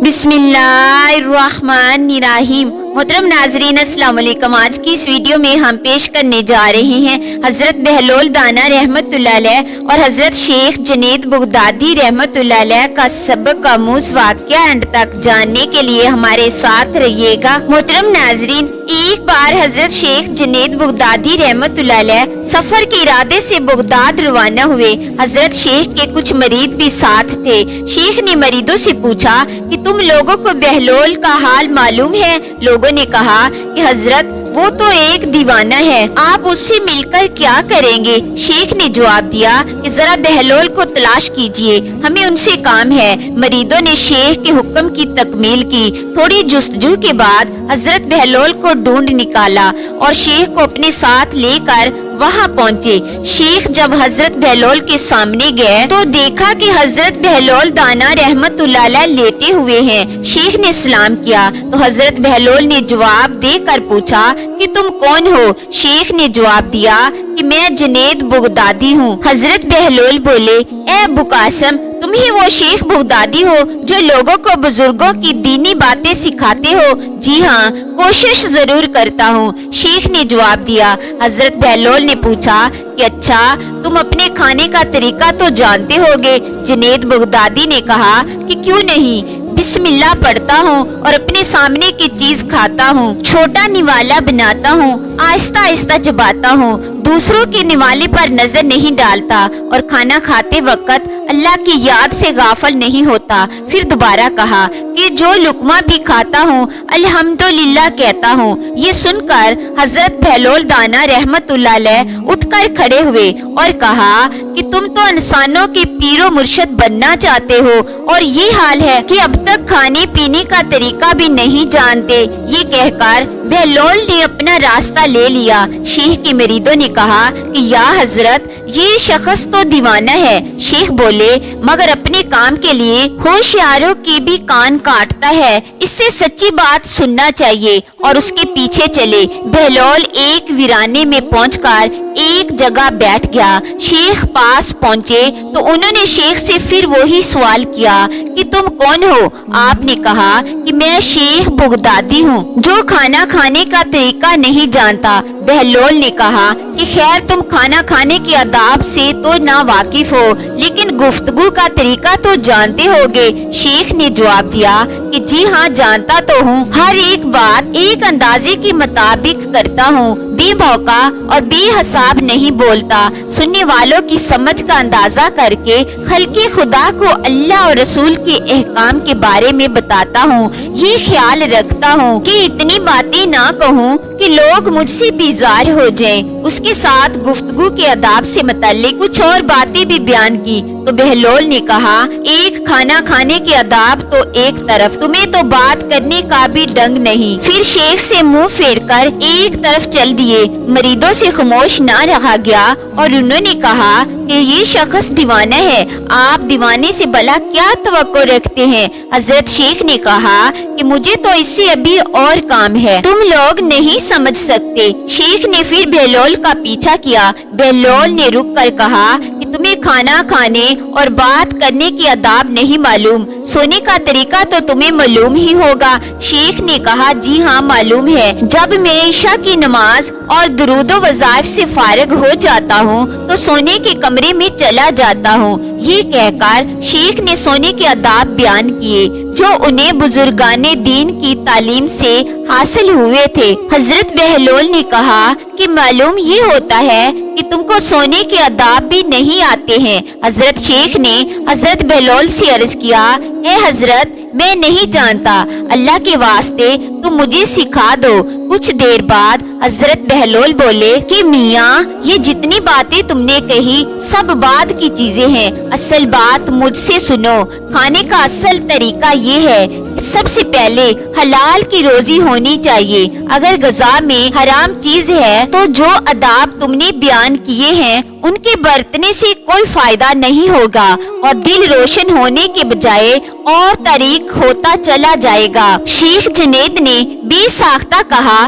بسم اللہ الرحمن الرحیم۔ محترم ناظرین السلام علیکم۔ آج کی اس ویڈیو میں ہم پیش کرنے جا رہے ہیں حضرت بہلول دانا رحمت اللہ علیہ اور حضرت شیخ جنید بغدادی رحمت اللہ علیہ کا سبق آموز واقعہ اینڈ تک جاننے کے لیے ہمارے ساتھ رہیے گا۔ محترم ناظرین، ایک بار حضرت شیخ جنید بغدادی رحمت اللہ علیہ سفر کے ارادے سے بغداد روانہ ہوئے۔ حضرت شیخ کے کچھ مرید بھی ساتھ تھے۔ شیخ نے مریدوں سے پوچھا کہ تم لوگوں کو بہلول کا حال معلوم ہے؟ لوگوں نے کہا کہ حضرت وہ تو ایک دیوانہ ہے، آپ اس سے مل کر کیا کریں گے؟ شیخ نے جواب دیا کہ ذرا بہلول کو تلاش کیجئے، ہمیں ان سے کام ہے۔ مریدوں نے شیخ کے حکم کی تکمیل کی۔ تھوڑی جستجو کے بعد حضرت بہلول کو ڈھونڈ نکالا اور شیخ کو اپنے ساتھ لے کر وہاں پہنچے۔ شیخ جب حضرت بہلول کے سامنے گئے تو دیکھا کہ حضرت بہلول دانا رحمت اللہ علیہ لیٹے ہوئے ہیں۔ شیخ نے سلام کیا تو حضرت بہلول نے جواب دے کر پوچھا کہ تم کون ہو؟ شیخ نے جواب دیا کہ میں جنید بغدادی ہوں۔ حضرت بہلول بولے، اے ابو قاسم، تم ہی وہ شیخ بغدادی ہو جو لوگوں کو بزرگوں کی دینی باتیں سکھاتے ہو؟ جی ہاں، کوشش ضرور کرتا ہوں، شیخ نے جواب دیا۔ حضرت بہلول نے پوچھا کہ اچھا، تم اپنے کھانے کا طریقہ تو جانتے ہوگے؟ جنید بغدادی نے کہا کہ کیوں نہیں، بسم اللہ پڑھتا ہوں اور اپنے سامنے کی چیز کھاتا ہوں، چھوٹا نوالا بناتا ہوں، آہستہ آہستہ چباتا ہوں، دوسروں کے نوالے پر نظر نہیں ڈالتا اور کھانا کھاتے وقت اللہ کی یاد سے غافل نہیں ہوتا۔ پھر دوبارہ کہا کہ جو لقمہ بھی کھاتا ہوں الحمدللہ کہتا ہوں۔ یہ سن کر حضرت بہلول دانا رحمت اللہ علیہ اٹھ کر کھڑے ہوئے اور کہا کہ تم تو انسانوں کے پیر و مرشد بننا چاہتے ہو اور یہ حال ہے کہ اب تک کھانے پینے کا طریقہ بھی نہیں جانتے۔ یہ کہہ کر بہلول نے اپنا راستہ لے لیا۔ شیخ کے مریدوں نے کہا کہ یا حضرت، یہ شخص تو دیوانہ ہے۔ شیخ بولے، مگر اپنے کام کے لیے ہوشیاروں کی بھی کان کاٹتا ہے، اس سے سچی بات سننا چاہیے اور اس کے پیچھے چلے۔ بہلول ایک ویرانے میں پہنچ کر ایک جگہ بیٹھ گیا۔ شیخ پاس پہنچے تو انہوں نے شیخ سے پھر وہی سوال کیا کہ تم کون ہو؟ آپ نے کہا کہ میں شیخ بغدادی ہوں جو کھانا کھانے کا طریقہ نہیں جانتا۔ بہلول نے کہا کہ خیر، تم کھانا کھانے کے آداب سے تو نا واقف ہو لیکن گفتگو کا طریقہ تو جانتے ہوگے۔ شیخ نے جواب دیا کہ جی ہاں، جانتا تو ہوں، ہر ایک بات ایک اندازے کے مطابق کرتا ہوں، بے موقع اور بے حساب نہیں بولتا، سننے والوں کی سمجھ کا اندازہ کر کے خلق خدا کو اللہ اور رسول کے احکام کے بارے میں بتاتا ہوں۔ یہ خیال رکھتا ہوں کہ اتنی باتیں نہ کہوں کہ لوگ مجھ سے بیزار ہو جائیں۔ اس کے ساتھ گفتگو کے آداب سے متعلق کچھ اور باتیں بھی بیان کی تو بہلول نے کہا، ایک کھانا کھانے کے آداب تو ایک طرف، تمہیں تو بات کرنے کا بھی ڈنگ نہیں۔ پھر شیخ سے منہ پھیر کر ایک طرف چل دیے۔ مریدوں سے خاموش نہ رہا گیا اور انہوں نے کہا کہ یہ شخص دیوانہ ہے، آپ دیوانے سے بھلا کیا توقع رکھتے ہیں؟ حضرت شیخ نے کہا کہ مجھے تو اس سے ابھی اور کام ہے، تم لوگ نہیں سمجھ سکتے۔ شیخ نے پھر بہلول کا پیچھا کیا۔ بہلول نے رک کر کہا کہ تمہیں کھانا کھانے اور بات کرنے کے آداب نہیں معلوم، سونے کا طریقہ تو تمہیں معلوم ہی ہوگا۔ شیخ نے کہا جی ہاں، معلوم ہے، جب میں عشاء کی نماز اور درود و وظائف سے فارغ ہو جاتا ہوں تو سونے کے کمرے میں چلا جاتا ہوں۔ یہ کہہ کر شیخ نے سونے کے آداب بیان کیے جو انہیں بزرگان دین کی تعلیم سے حاصل ہوئے تھے۔ حضرت بہلول نے کہا کہ معلوم یہ ہوتا ہے کہ تم کو سونے کے آداب بھی نہیں آتے ہیں۔ حضرت شیخ نے حضرت بہلول سے عرض کیا، اے حضرت، میں نہیں جانتا، اللہ کے واسطے تم مجھے سکھا دو۔ کچھ دیر بعد حضرت بہلول بولے کہ میاں، یہ جتنی باتیں تم نے کہی سب بعد کی چیزیں ہیں، اصل بات مجھ سے سنو۔ کھانے کا اصل طریقہ یہ ہے، سب سے پہلے حلال کی روزی ہونی چاہیے۔ اگر غذا میں حرام چیز ہے تو جو آداب تم نے بیان کیے ہیں ان کے برتنے سے کوئی فائدہ نہیں ہوگا اور دل روشن ہونے کے بجائے اور طریق ہوتا چلا جائے گا۔ شیخ جنید نے بے ساختہ کہا